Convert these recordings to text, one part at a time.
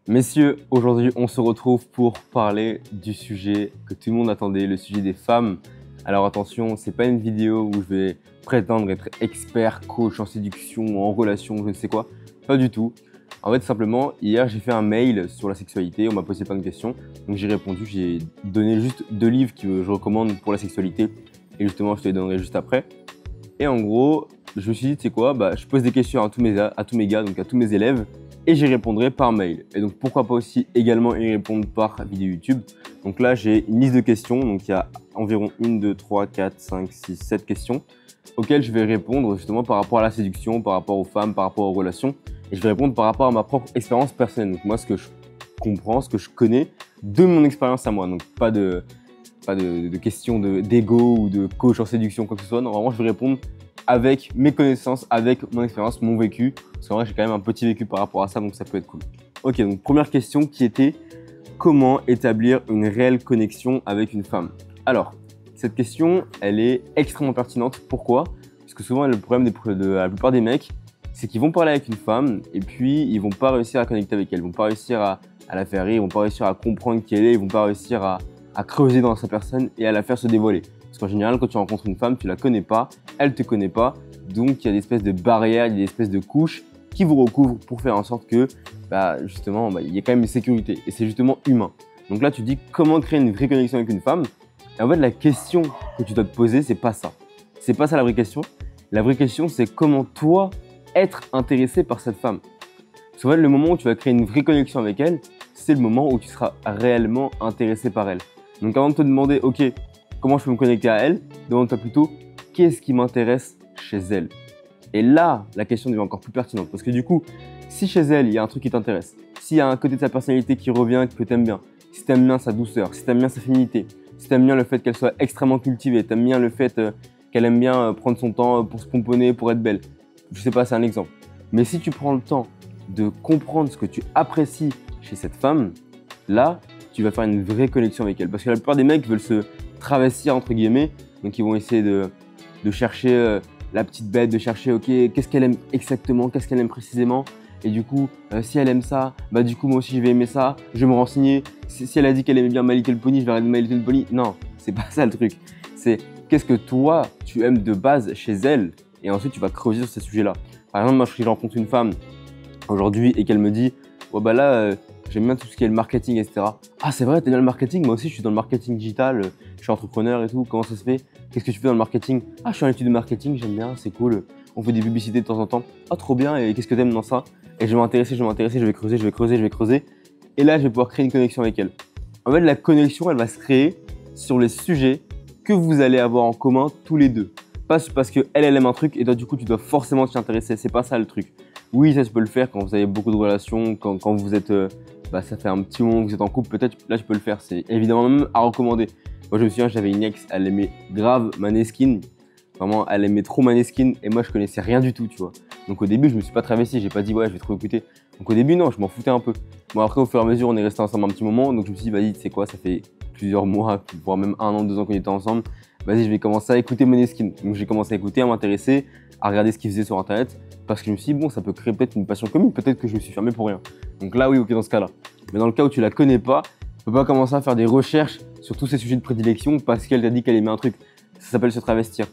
Messieurs, aujourd'hui on se retrouve pour parler du sujet que tout le monde attendait, le sujet des femmes. Alors attention, c'est pas une vidéo où je vais prétendre être expert, coach en séduction, en relation, je ne sais quoi. Pas du tout. En fait, simplement, hier j'ai fait un mail sur la sexualité, on m'a posé plein de questions. Donc j'ai répondu, j'ai donné juste 2 livres que je recommande pour la sexualité. Et justement, je te les donnerai juste après. Et en gros, je me suis dit, tu sais quoi, je pose des questions à tous mes gars, donc à tous mes élèves, et j'y répondrai par mail. Et donc pourquoi pas aussi également y répondre par vidéo YouTube. Donc là, j'ai une liste de questions, donc il y a environ 1, 2, 3, 4, 5, 6, 7 questions, auxquelles je vais répondre justement par rapport à la séduction, par rapport aux femmes, par rapport aux relations, et je vais répondre par rapport à ma propre expérience personnelle. Donc moi, ce que je comprends, ce que je connais de mon expérience à moi, donc pas de questions d'ego ou de coach en séduction, quoi que ce soit. Non, vraiment, je vais répondre avec mes connaissances, avec mon expérience, mon vécu. Parce qu'en vrai, j'ai quand même un petit vécu par rapport à ça, donc ça peut être cool. Ok, donc première question qui était comment établir une réelle connexion avec une femme? Alors, cette question, elle est extrêmement pertinente. Pourquoi? Parce que souvent, le problème de la plupart des mecs, c'est qu'ils vont parler avec une femme et puis ils vont pas réussir à connecter avec elle. Ils vont pas réussir à la faire rire, ils vont pas réussir à comprendre qui elle est, ils vont pas réussir à creuser dans sa personne et à la faire se dévoiler. Parce qu'en général, quand tu rencontres une femme, tu la connais pas, elle te connaît pas, donc il y a des espèces de barrières, il y a des espèces de couches qui vous recouvrent pour faire en sorte que, justement, il y a quand même une sécurité et c'est justement humain. Donc là, tu te dis comment créer une vraie connexion avec une femme. Et en fait, la question que tu dois te poser, c'est pas ça. C'est pas ça la vraie question. La vraie question, c'est comment toi être intéressé par cette femme. Parce qu'en fait, le moment où tu vas créer une vraie connexion avec elle, c'est le moment où tu seras réellement intéressé par elle. Donc avant de te demander, ok, comment je peux me connecter à elle, demande-toi plutôt, qu'est-ce qui m'intéresse chez elle? Et là, la question devient encore plus pertinente. Parce que du coup, si chez elle, il y a un truc qui t'intéresse, s'il y a un côté de sa personnalité qui revient, que tu aimes bien, si tu aimes bien sa douceur, si tu aimes bien sa féminité, si tu aimes bien le fait qu'elle soit extrêmement cultivée, tu aimes bien le fait qu'elle aime bien prendre son temps pour se pomponner, pour être belle. Je sais pas, c'est un exemple. Mais si tu prends le temps de comprendre ce que tu apprécies chez cette femme, là, tu vas faire une vraie connexion avec elle. Parce que la plupart des mecs veulent se travestir, entre guillemets. Donc, ils vont essayer de chercher la petite bête, de chercher, ok, qu'est-ce qu'elle aime exactement, qu'est-ce qu'elle aime précisément. Et du coup, si elle aime ça, du coup, moi aussi, je vais aimer ça. Je vais me renseigner. Si elle a dit qu'elle aimait bien My Little Pony, je vais regarder My Little Pony. Non, c'est pas ça le truc. C'est qu'est-ce que toi, tu aimes de base chez elle. Et ensuite, tu vas creuser sur ces sujets-là. Par exemple, moi, si je rencontre une femme aujourd'hui et qu'elle me dit, ouais, j'aime bien tout ce qui est le marketing, etc. Ah, c'est vrai, t'aimes bien le marketing? Moi aussi, je suis dans le marketing digital, je suis entrepreneur et tout. Comment ça se fait? Qu'est-ce que tu fais dans le marketing? Ah, je suis en étude de marketing, j'aime bien, c'est cool. On fait des publicités de temps en temps. Ah, trop bien, et qu'est-ce que t'aimes dans ça? Et je vais m'intéresser, je vais creuser, je vais creuser, je vais creuser. Et là, je vais pouvoir créer une connexion avec elle. En fait, la connexion, elle va se créer sur les sujets que vous allez avoir en commun tous les deux. Pas parce qu'elle aime un truc et toi, du coup, tu dois forcément t'y intéresser. C'est pas ça le truc. Oui, ça, tu peux le faire quand vous avez beaucoup de relations, quand vous êtes ça fait un petit moment que vous êtes en couple, peut-être là tu peux le faire, c'est évidemment même à recommander. Moi je me souviens, j'avais une ex, elle aimait grave Maneskin, vraiment elle aimait trop Maneskin et moi je connaissais rien du tout, tu vois. Donc au début je me suis pas travesti, j'ai pas dit ouais je vais trop écouter. Donc au début non, je m'en foutais un peu. Bon après au fur et à mesure on est resté ensemble un petit moment, donc je me suis dit vas-y tu sais quoi, ça fait plusieurs mois, voire même 1 an, 2 ans qu'on était ensemble, vas-y je vais commencer à écouter Maneskin. Donc j'ai commencé à écouter, à m'intéresser, à regarder ce qu'il faisait sur internet, parce que je me suis dit bon ça peut créer peut-être une passion commune, peut-être que je me suis fermé pour rien. Donc là oui ok dans ce cas-là. Mais dans le cas où tu la connais pas, tu peux pas commencer à faire des recherches sur tous ces sujets de prédilection parce qu'elle t'a dit qu'elle aimait un truc. Ça s'appelle se travestir.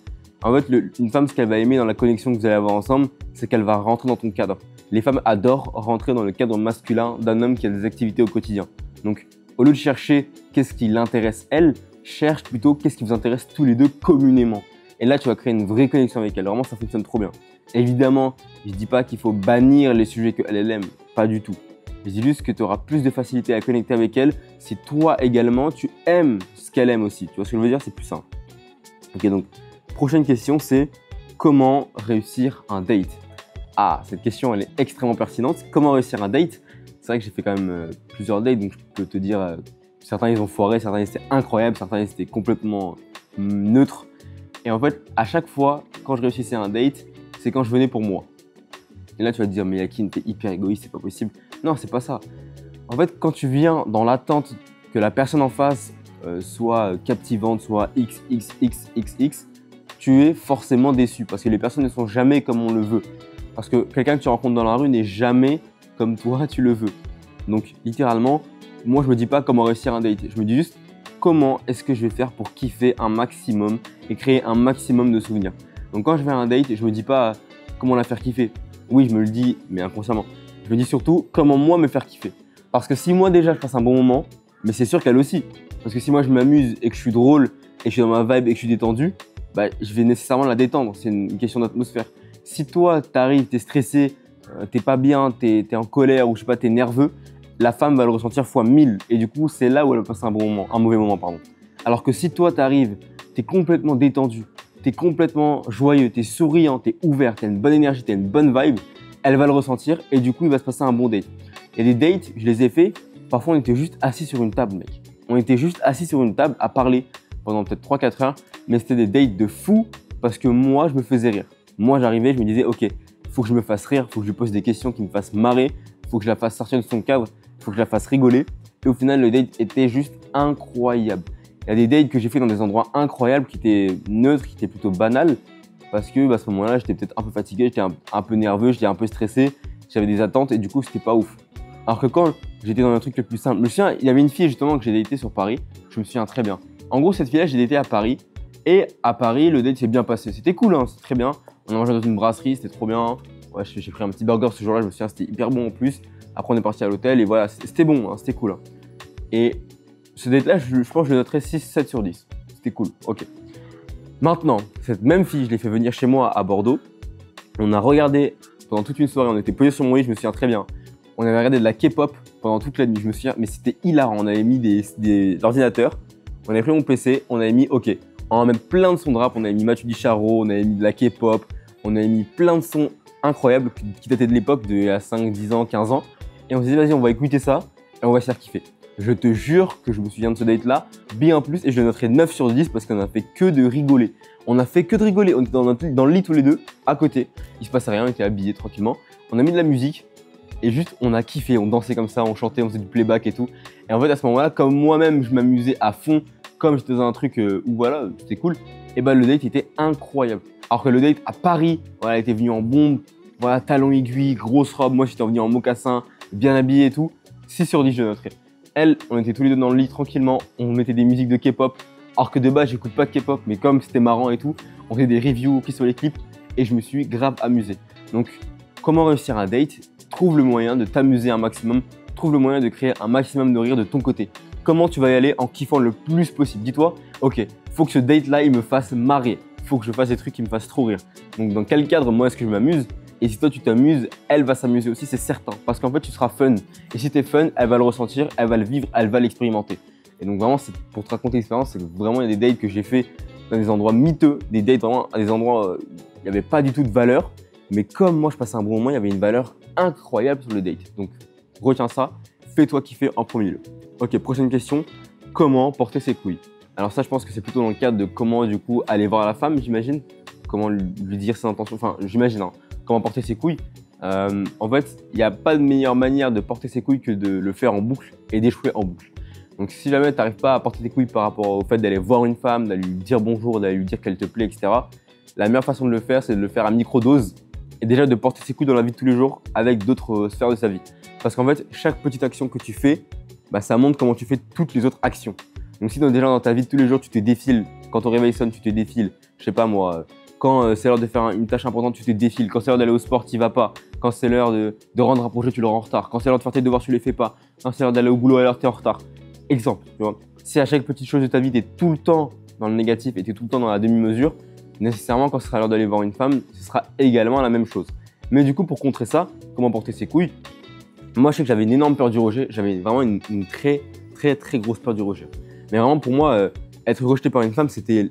En fait, une femme, ce qu'elle va aimer dans la connexion que vous allez avoir ensemble, c'est qu'elle va rentrer dans ton cadre. Les femmes adorent rentrer dans le cadre masculin d'un homme qui a des activités au quotidien. Donc, au lieu de chercher qu'est-ce qui l'intéresse elle, cherche plutôt qu'est-ce qui vous intéresse tous les deux communément. Et là, tu vas créer une vraie connexion avec elle. Vraiment, ça fonctionne trop bien. Évidemment, je dis pas qu'il faut bannir les sujets qu'elle aime. Pas du tout. Je dis juste que tu auras plus de facilité à connecter avec elle si toi également tu aimes ce qu'elle aime aussi. Tu vois ce que je veux dire? C'est plus simple. Ok, donc prochaine question, c'est comment réussir un date? Ah, cette question elle est extrêmement pertinente. Comment réussir un date? C'est vrai que j'ai fait quand même plusieurs dates, donc je peux te dire certains ils ont foiré, certains ils étaient incroyables, certains ils étaient complètement neutres. Et en fait, à chaque fois quand je réussissais un date, c'est quand je venais pour moi. Et là tu vas te dire mais Yakin, t'es hyper égoïste, c'est pas possible. Non, c'est pas ça. En fait, quand tu viens dans l'attente que la personne en face soit captivante, soit XXXXX, tu es forcément déçu parce que les personnes ne sont jamais comme on le veut. Parce que quelqu'un que tu rencontres dans la rue n'est jamais comme toi tu le veux. Donc littéralement, moi je me dis pas comment réussir un date. Je me dis juste comment est-ce que je vais faire pour kiffer un maximum et créer un maximum de souvenirs. Donc quand je vais à un date, je me dis pas comment la faire kiffer. Oui, je me le dis, mais inconsciemment. Je me dis surtout comment moi me faire kiffer. Parce que si moi déjà je passe un bon moment, mais c'est sûr qu'elle aussi. Parce que si moi je m'amuse et que je suis drôle et que je suis dans ma vibe et que je suis détendu, bah, je vais nécessairement la détendre. C'est une question d'atmosphère. Si toi t'arrives, t'es stressé, t'es pas bien, t'es en colère ou je sais pas, t'es nerveux, la femme va le ressentir fois 1000 et du coup c'est là où elle va passer un bon moment, un mauvais moment pardon. Alors que si toi t'arrives, t'es complètement détendu, t'es complètement joyeux, t'es souriant, t'es ouvert, t'as une bonne énergie, t'as une bonne vibe, elle va le ressentir et du coup il va se passer un bon date. Il y a des dates, je les ai fait, parfois on était juste assis sur une table mec. On était juste assis sur une table à parler pendant peut-être 3-4 heures, mais c'était des dates de fou parce que moi je me faisais rire. Moi j'arrivais, je me disais ok, faut que je me fasse rire, faut que je lui pose des questions qui me fassent marrer, faut que je la fasse sortir de son cadre, faut que je la fasse rigoler. Et au final, le date était juste incroyable. Il y a des dates que j'ai fait dans des endroits incroyables qui étaient neutres, qui étaient plutôt banals. Parce que à ce moment-là, j'étais peut-être un peu fatigué, j'étais un peu nerveux, j'étais un peu stressé, j'avais des attentes et du coup, c'était pas ouf. Alors que quand j'étais dans un truc le plus simple, je me souviens, il y avait une fille justement que j'ai daté sur Paris, je me souviens très bien. En gros, cette fille-là, j'ai daté à Paris. Et à Paris, le date s'est bien passé. C'était cool, hein, c'était très bien. On a mangé dans une brasserie, c'était trop bien. Ouais, j'ai pris un petit burger ce jour-là, je me souviens, c'était hyper bon en plus. Après, on est parti à l'hôtel et voilà, c'était bon, hein, c'était cool. Hein. Et ce date-là, je pense que je le noterais 6-7 sur 10. C'était cool, ok. Maintenant, cette même fille, je l'ai fait venir chez moi à Bordeaux. On a regardé pendant toute une soirée, on était posé sur mon lit, je me souviens très bien. On avait regardé de la K-pop pendant toute la nuit, je me souviens, mais c'était hilarant. On avait mis des ordinateurs, on avait pris mon PC, on avait mis, ok, on a même plein de sons de rap, on avait mis Matu Dicharo, on avait mis de la K-pop, on avait mis plein de sons incroyables qui dataient de l'époque, de 5, 10 ans, 15 ans. Et on s'est dit, vas-y, on va écouter ça et on va se faire kiffer. Je te jure que je me souviens de ce date-là bien plus et je le noterai 9 sur 10 parce qu'on a fait que de rigoler. On a fait que de rigoler. On était dans le lit tous les deux, à côté. Il se passait rien, on était habillés tranquillement. On a mis de la musique et juste on a kiffé. On dansait comme ça, on chantait, on faisait du playback et tout. Et en fait, à ce moment-là, comme moi-même, je m'amusais à fond, comme j'étais dans un truc où voilà, c'était cool, et bah le date était incroyable. Alors que le date à Paris, voilà, elle était venue en bombe, voilà, talons aiguilles, grosse robe. Moi, j'étais venu en mocassin, bien habillé et tout. 6 sur 10, je noterai. Elle, on était tous les deux dans le lit tranquillement, on mettait des musiques de K-pop. Alors que de base, j'écoute pas de K-pop, mais comme c'était marrant et tout, on faisait des reviews qui sur les clips et je me suis grave amusé. Donc, comment réussir un date? Trouve le moyen de t'amuser un maximum, trouve le moyen de créer un maximum de rire de ton côté. Comment tu vas y aller en kiffant le plus possible? Dis-toi, ok, faut que ce date-là, il me fasse marrer. Faut que je fasse des trucs qui me fassent trop rire. Donc, dans quel cadre, moi, est-ce que je m'amuse? Et si toi tu t'amuses, elle va s'amuser aussi, c'est certain. Parce qu'en fait, tu seras fun. Et si tu es fun, elle va le ressentir, elle va le vivre, elle va l'expérimenter. Et donc vraiment, pour te raconter l'expérience, c'est que vraiment, il y a des dates que j'ai fait dans des endroits miteux, des dates vraiment à des endroits où il n'y avait pas du tout de valeur. Mais comme moi, je passais un bon moment, il y avait une valeur incroyable sur le date. Donc, retiens ça, fais-toi kiffer en premier lieu. Ok, prochaine question, comment porter ses couilles? Alors ça, je pense que c'est plutôt dans le cadre de comment, du coup, aller voir la femme, j'imagine. Comment lui dire ses intentions, enfin, j'imagine, hein. Comment porter ses couilles. En fait, il n'y a pas de meilleure manière de porter ses couilles que de le faire en boucle et d'échouer en boucle. Donc si jamais tu n'arrives pas à porter tes couilles par rapport au fait d'aller voir une femme, d'aller lui dire bonjour, d'aller lui dire qu'elle te plaît, etc., la meilleure façon de le faire, c'est de le faire à microdose et déjà de porter ses couilles dans la vie de tous les jours avec d'autres sphères de sa vie. Parce qu'en fait, chaque petite action que tu fais, bah, ça montre comment tu fais toutes les autres actions. Donc si déjà dans ta vie de tous les jours, tu te défiles, quand ton réveil sonne, tu te défiles, je sais pas moi, quand c'est l'heure de faire une tâche importante, tu te défiles. Quand c'est l'heure d'aller au sport, tu n'y vas pas. Quand c'est l'heure de rendre un projet, tu le rends en retard. Quand c'est l'heure de faire tes devoirs, tu les fais pas. Quand c'est l'heure d'aller au boulot, alors tu es en retard. Exemple, tu vois. Si à chaque petite chose de ta vie, tu es tout le temps dans le négatif et tu es tout le temps dans la demi-mesure, nécessairement, quand ce sera l'heure d'aller voir une femme, ce sera également la même chose. Mais du coup, pour contrer ça, comment porter ses couilles? Moi, je sais que j'avais une énorme peur du rejet. J'avais vraiment une très, très, très grosse peur du rejet. Mais vraiment, pour moi, être rejeté par une femme, c'était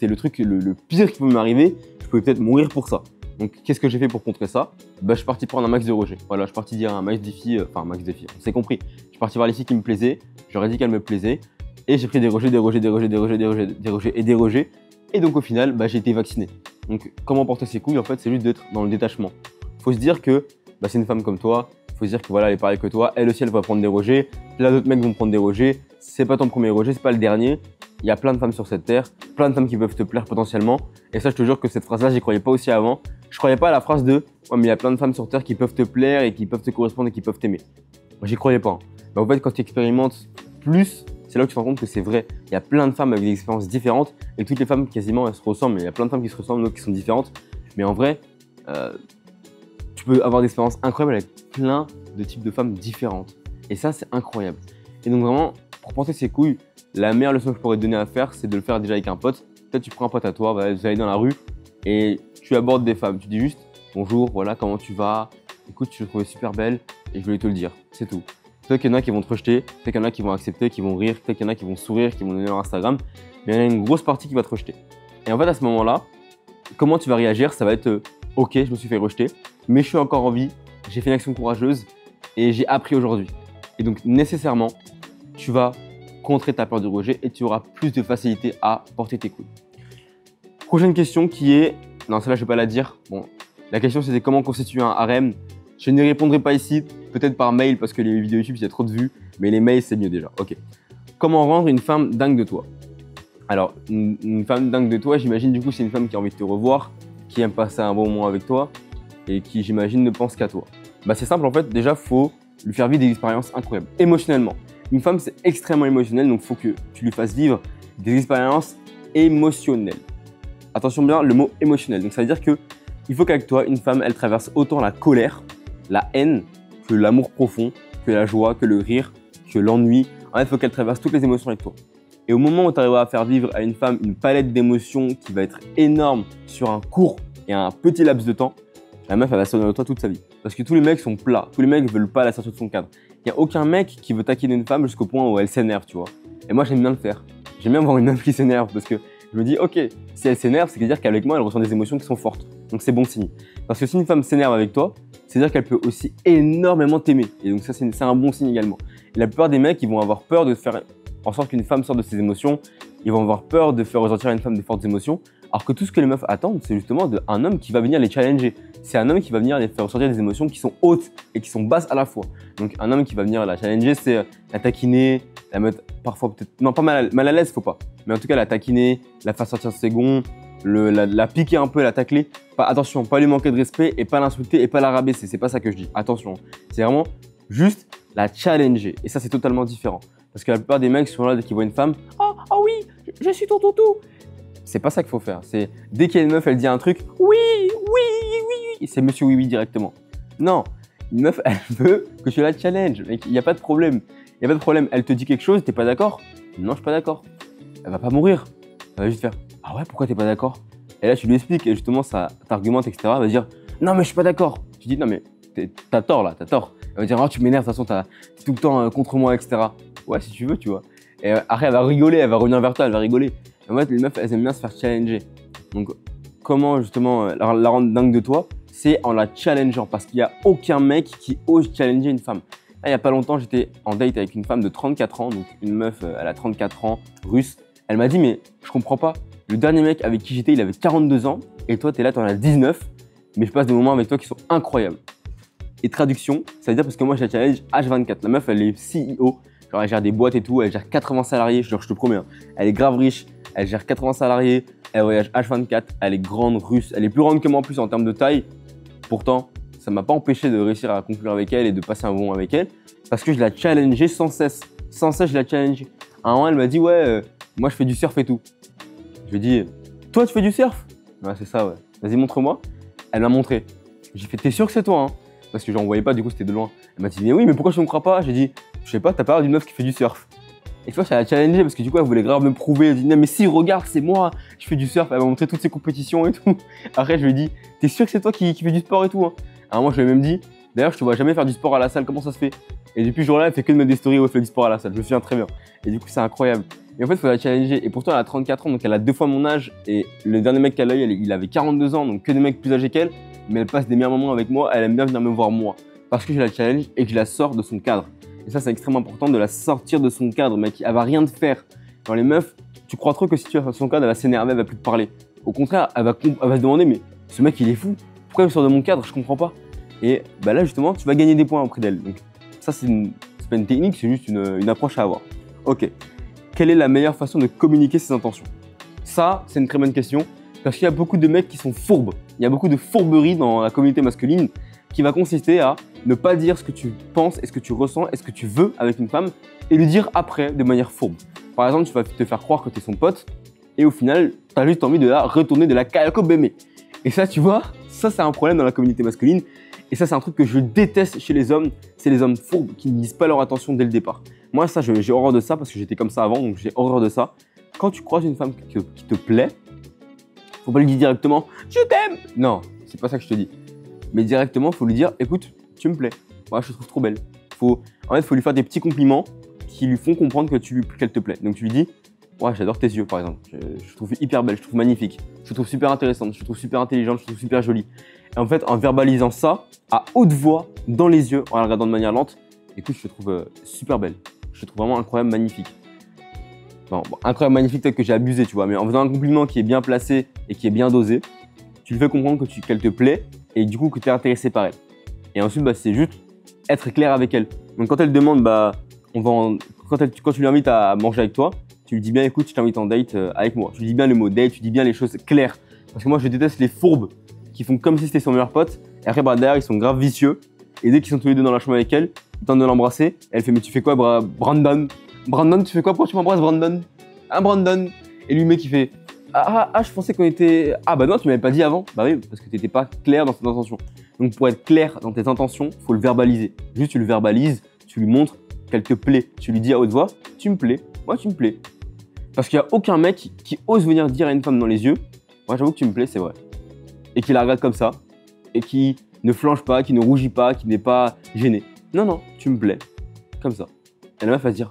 le truc le pire qui pouvait m'arriver. Je pouvais peut-être mourir pour ça. Donc, qu'est-ce que j'ai fait pour contrer ça? Bah, je suis parti prendre un max de rejet. Voilà, je suis parti dire un max de filles, enfin, un max de filles, on s'est compris. Je suis parti voir les filles qui me plaisaient, j'aurais dit qu'elles me plaisaient, et j'ai pris des rejets, des rejets, des rejets, des rejets, des rejets, des rejets et des rejets. Et donc, au final, bah, j'ai été vacciné. Donc, comment porter ses couilles? En fait, c'est juste d'être dans le détachement. Faut se dire que bah, c'est une femme comme toi. Faut se dire que voilà, elle est pareille que toi. Elle aussi, elle va prendre des rejets. Plein d'autres mecs vont prendre des rejets. C'est pas ton premier rejet, c'est pas le dernier. Il y a plein de femmes sur cette terre, plein de femmes qui peuvent te plaire potentiellement. Et ça, je te jure que cette phrase-là, j'y croyais pas aussi avant. Je croyais pas à la phrase de « Ouais, mais il y a plein de femmes sur terre qui peuvent te plaire et qui peuvent te correspondre et qui peuvent t'aimer ». Moi, j'y croyais pas. Hein. Mais en fait, quand tu expérimentes plus, c'est là que tu te rends compte que c'est vrai. Il y a plein de femmes avec des expériences différentes et toutes les femmes, quasiment, elles se ressemblent. Mais il y a plein de femmes qui se ressemblent, d'autres qui sont différentes. Mais en vrai, tu peux avoir des expériences incroyables avec plein de types de femmes différentes. Et ça, c'est incroyable. Et donc, vraiment, pour porter ses couilles, la meilleure leçon que je pourrais te donner à faire, c'est de le faire déjà avec un pote. Peut-être tu prends un pote à toi, vous allez dans la rue et tu abordes des femmes. Tu dis juste bonjour, voilà, comment tu vas? Écoute, je te trouvais super belle et je voulais te le dire. C'est tout. Peut-être qu'il y en a qui vont te rejeter, peut-être qu'il y en a qui vont accepter, qui vont rire, peut-être qu'il y en a qui vont sourire, qui vont donner leur Instagram. Mais il y en a une grosse partie qui va te rejeter. Et en fait, à ce moment-là, comment tu vas réagir? Ça va être ok, je me suis fait rejeter, mais je suis encore en vie, j'ai fait une action courageuse et j'ai appris aujourd'hui. Et donc, nécessairement, tu vas contrer ta peur du rejet et tu auras plus de facilité à porter tes couilles. Prochaine question qui est… Non, celle-là, je ne vais pas la dire. Bon, la question, c'était comment constituer un harem. Je n'y répondrai pas ici, peut-être par mail parce que les vidéos YouTube, il y a trop de vues, mais les mails, c'est mieux déjà. Ok. Comment rendre une femme dingue de toi? Alors, une femme dingue de toi, j'imagine du coup, c'est une femme qui a envie de te revoir, qui aime passer un bon moment avec toi et qui, j'imagine, ne pense qu'à toi. Bah, c'est simple, en fait, déjà, il faut lui faire vivre des expériences incroyables, émotionnellement. Une femme, c'est extrêmement émotionnel, donc il faut que tu lui fasses vivre des expériences émotionnelles. Attention bien, le mot émotionnel. Donc ça veut dire qu'il faut qu'avec toi, une femme, elle traverse autant la colère, la haine, que l'amour profond, que la joie, que le rire, que l'ennui. En fait, il faut qu'elle traverse toutes les émotions avec toi. Et au moment où tu arriveras à faire vivre à une femme une palette d'émotions qui va être énorme sur un court et un petit laps de temps, la meuf, elle va sortir de toi toute sa vie. Parce que tous les mecs sont plats, tous les mecs ne veulent pas la sortir de son cadre. Il n'y a aucun mec qui veut taquiner une femme jusqu'au point où elle s'énerve, tu vois. Et moi, j'aime bien le faire. J'aime bien voir une meuf qui s'énerve parce que je me dis, ok, si elle s'énerve, c'est-à-dire qu'avec moi, elle ressent des émotions qui sont fortes. Donc c'est bon signe. Parce que si une femme s'énerve avec toi, c'est-à-dire qu'elle peut aussi énormément t'aimer. Et donc ça, c'est un bon signe également. Et la plupart des mecs, ils vont avoir peur de faire en sorte qu'une femme sorte de ses émotions. Ils vont avoir peur de faire ressentir à une femme des fortes émotions. Alors que tout ce que les meufs attendent, c'est justement un homme qui va venir les challenger. C'est un homme qui va venir les faire ressentir des émotions qui sont hautes et qui sont basses à la fois. Donc un homme qui va venir la challenger, c'est la taquiner, la mettre parfois peut-être, non pas mal à l'aise, faut pas. Mais en tout cas la taquiner, la faire sortir de ses gonds, la piquer un peu, la tacler. Attention, pas lui manquer de respect et pas l'insulter et pas la rabaisser. C'est pas ça que je dis. Attention, c'est vraiment juste la challenger. Et ça, c'est totalement différent. Parce que la plupart des mecs sont là dès qu'ils voient une femme, oh oui, je suis ton toutou. C'est pas ça qu'il faut faire. C'est dès qu'il y a une meuf, elle dit un truc, oui, c'est monsieur oui directement. Non, une meuf, elle veut que tu la challenges. Il n'y a pas de problème. Il n'y a pas de problème. Elle te dit quelque chose, t'es pas d'accord? Non, je suis pas d'accord. Elle va pas mourir. Elle va juste faire, ah ouais, pourquoi t'es pas d'accord? Et là, tu lui expliques et justement, ça t'argumente, etc. Elle va dire, non, mais je suis pas d'accord. Tu dis, non, mais t'as tort là, t'as tort. Elle va dire, oh, tu m'énerves, de toute façon, t'es tout le temps contre moi, etc. Ouais, si tu veux, tu vois. Et après, elle va rigoler, elle va revenir vers toi, elle va rigoler. En fait, les meufs, elles aiment bien se faire challenger. Donc, comment justement la rendre dingue de toi? C'est en la challengeant. Parce qu'il n'y a aucun mec qui ose challenger une femme. Là, il n'y a pas longtemps, j'étais en date avec une femme de 34 ans. Donc, une meuf, elle a 34 ans, russe. Elle m'a dit, mais je comprends pas. Le dernier mec avec qui j'étais, il avait 42 ans. Et toi, t'es là, t'en as 19. Mais je passe des moments avec toi qui sont incroyables. Et traduction, ça veut dire parce que moi, je la challenge H24. La meuf, elle est CEO. Genre, elle gère des boîtes et tout. Elle gère 80 salariés. Genre, je te promets. Hein. Elle est grave riche. Elle gère 80 salariés, elle voyage H24, elle est grande, russe, elle est plus grande que moi en plus en termes de taille. Pourtant, ça ne m'a pas empêché de réussir à conclure avec elle et de passer un bon moment avec elle parce que je la challengeais sans cesse. Sans cesse, je la challengeais. À un moment, elle m'a dit, ouais, moi je fais du surf et tout. Je lui ai dit, toi tu fais du surf? Ouais, c'est ça, ouais. Vas-y, montre-moi. Elle m'a montré. J'ai fait, t'es sûr que c'est toi, hein? Parce que j'en voyais pas, du coup, c'était de loin. Elle m'a dit, mais oui, mais pourquoi je ne me crois pas? J'ai dit, je sais pas, t'as pas l'air d'une meuf qui fait du surf. Et tu vois, ça l'a challengé parce que du coup, elle voulait grave me prouver. Elle dit, non, mais si, regarde, c'est moi, je fais du surf. Elle m'a montré toutes ses compétitions et tout. Après, je lui ai dit, t'es sûr que c'est toi qui fais du sport et tout, hein? À un moment, je lui ai même dit, d'ailleurs, je te vois jamais faire du sport à la salle, comment ça se fait? Et depuis ce jour-là, elle fait que de mettre des stories où elle fait du sport à la salle. Je me souviens très bien. Et du coup, c'est incroyable. Et en fait, il faut la challenger. Et pourtant, elle a 34 ans, donc elle a 2 fois mon âge. Et le dernier mec qu'elle a eu, il avait 42 ans, donc que des mecs plus âgés qu'elle. Mais elle passe des meilleurs moments avec moi. Elle aime bien venir me voir moi. Parce que je la challenge et que je la sors de son cadre. Et ça, c'est extrêmement important de la sortir de son cadre, mec. Elle va rien te faire. Dans les meufs, tu crois trop que si tu es dans son cadre, elle va s'énerver, elle va plus te parler. Au contraire, elle va se demander, mais ce mec, il est fou. Pourquoi il me sort de mon cadre? Je comprends pas. Et bah là, justement, tu vas gagner des points auprès d'elle. Donc, ça, c'est pas une technique, c'est juste une approche à avoir. Ok. Quelle est la meilleure façon de communiquer ses intentions? Ça, c'est une très bonne question. Parce qu'il y a beaucoup de mecs qui sont fourbes. Il y a beaucoup de fourberie dans la communauté masculine qui va consister à ne pas dire ce que tu penses et ce que tu ressens et ce que tu veux avec une femme et lui dire après de manière fourbe. Par exemple, tu vas te faire croire que tu es son pote et au final, tu as juste envie de la retourner de la calco bébé. Et ça, tu vois, ça c'est un problème dans la communauté masculine. Et ça, c'est un truc que je déteste chez les hommes. C'est les hommes fourbes qui ne disent pas leur attention dès le départ. Moi, ça, j'ai horreur de ça parce que j'étais comme ça avant, donc j'ai horreur de ça. Quand tu croises une femme qui te plaît, faut pas lui dire directement « Je t'aime !» Non, c'est pas ça que je te dis. Mais directement, faut lui dire « Écoute, tu me plais. Moi, je te trouve trop belle. » En fait, faut lui faire des petits compliments qui lui font comprendre qu'elle te plaît. Donc, tu lui dis « Ouais, j'adore tes yeux, par exemple. Je te trouve hyper belle, je te trouve magnifique. Je te trouve super intéressante, je te trouve super intelligente, je te trouve super jolie. » Et en fait, en verbalisant ça, à haute voix, dans les yeux, en la regardant de manière lente, écoute, je te trouve super belle. Je te trouve vraiment incroyable, magnifique. Bon, incroyable, magnifique, peut-être que j'ai abusé, tu vois, mais en faisant un compliment qui est bien placé et qui est bien dosé, tu lui fais comprendre qu'elle te plaît et du coup que tu es intéressé par elle. Et ensuite, c'est juste être clair avec elle. Donc quand elle demande, quand tu lui invites à manger avec toi, tu lui dis bien, écoute, je t'invite en date avec moi. Tu lui dis bien le mot date, tu dis bien les choses claires. Parce que moi, je déteste les fourbes qui font comme si c'était son meilleur pote. Et après, derrière, ils sont grave vicieux. Et dès qu'ils sont tous les deux dans la chambre avec elle, ils tentent de l'embrasser. Elle fait, mais tu fais quoi, Brandon? Brandon, tu fais quoi? Pourquoi tu m'embrasses, Brandon? Ah, Brandon. Et lui, mec, il fait, je pensais qu'on était… Ah bah non, tu m'avais pas dit avant. Bah oui, parce que tu n'étais pas clair dans tes intentions. Donc pour être clair dans tes intentions, il faut le verbaliser. Juste, tu le verbalises, tu lui montres qu'elle te plaît. Tu lui dis à haute voix, tu me plais, moi tu me plais. Parce qu'il n'y a aucun mec qui ose venir dire à une femme dans les yeux, moi j'avoue que tu me plais, c'est vrai. Et qui la regarde comme ça, et qui ne flanche pas, qui ne rougit pas, qui n'est pas gêné. Non, non, tu me plais, comme ça. Et la meuf va se dire,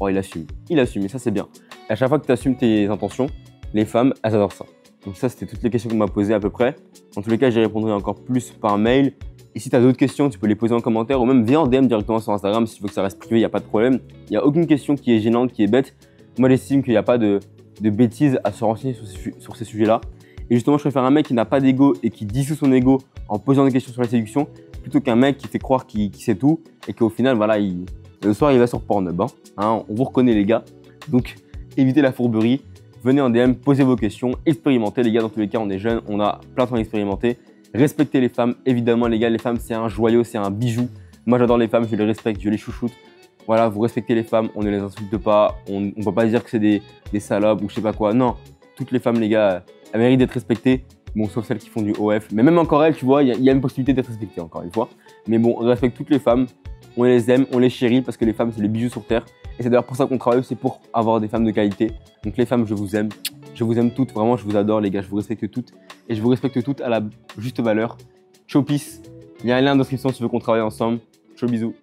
oh il assume, et ça c'est bien. Et à chaque fois que tu assumes tes intentions, les femmes, elles adorent ça. Donc ça, c'était toutes les questions qu'on m'a posées à peu près. En tous les cas, j'y répondrai encore plus par mail. Et si tu as d'autres questions, tu peux les poser en commentaire ou même viens en DM directement sur Instagram. Si tu veux que ça reste privé, il n'y a pas de problème. Il n'y a aucune question qui est gênante, qui est bête. Moi, j'estime qu'il n'y a pas de bêtises à se renseigner sur ces sujets-là. Et justement, je préfère un mec qui n'a pas d'ego et qui dissout son ego en posant des questions sur la séduction plutôt qu'un mec qui fait croire qu'il sait tout et qu'au final, voilà, le soir, il va sur Pornhub. On vous reconnaît, les gars. Donc, évitez la fourberie. Venez en DM, posez vos questions, expérimentez les gars, dans tous les cas on est jeunes, on a plein de temps d'expérimenter. Respectez les femmes, évidemment les gars, les femmes c'est un joyau, c'est un bijou. Moi j'adore les femmes, je les respecte, je les chouchoute. Voilà, vous respectez les femmes, on ne les insulte pas, on ne va pas dire que c'est des salopes ou je sais pas quoi. Non, toutes les femmes les gars, elles méritent d'être respectées. Bon, sauf celles qui font du OF, mais même encore elles, tu vois, il y a une possibilité d'être respectée encore une fois. Mais bon, on respecte toutes les femmes, on les aime, on les chérit parce que les femmes c'est les bijoux sur terre. Et c'est d'ailleurs pour ça qu'on travaille, c'est pour avoir des femmes de qualité. Donc les femmes, je vous aime toutes, vraiment, je vous adore les gars, je vous respecte toutes. Et je vous respecte toutes à la juste valeur. Ciao, peace. Il y a un lien dans la description si tu veux qu'on travaille ensemble. Ciao, bisous.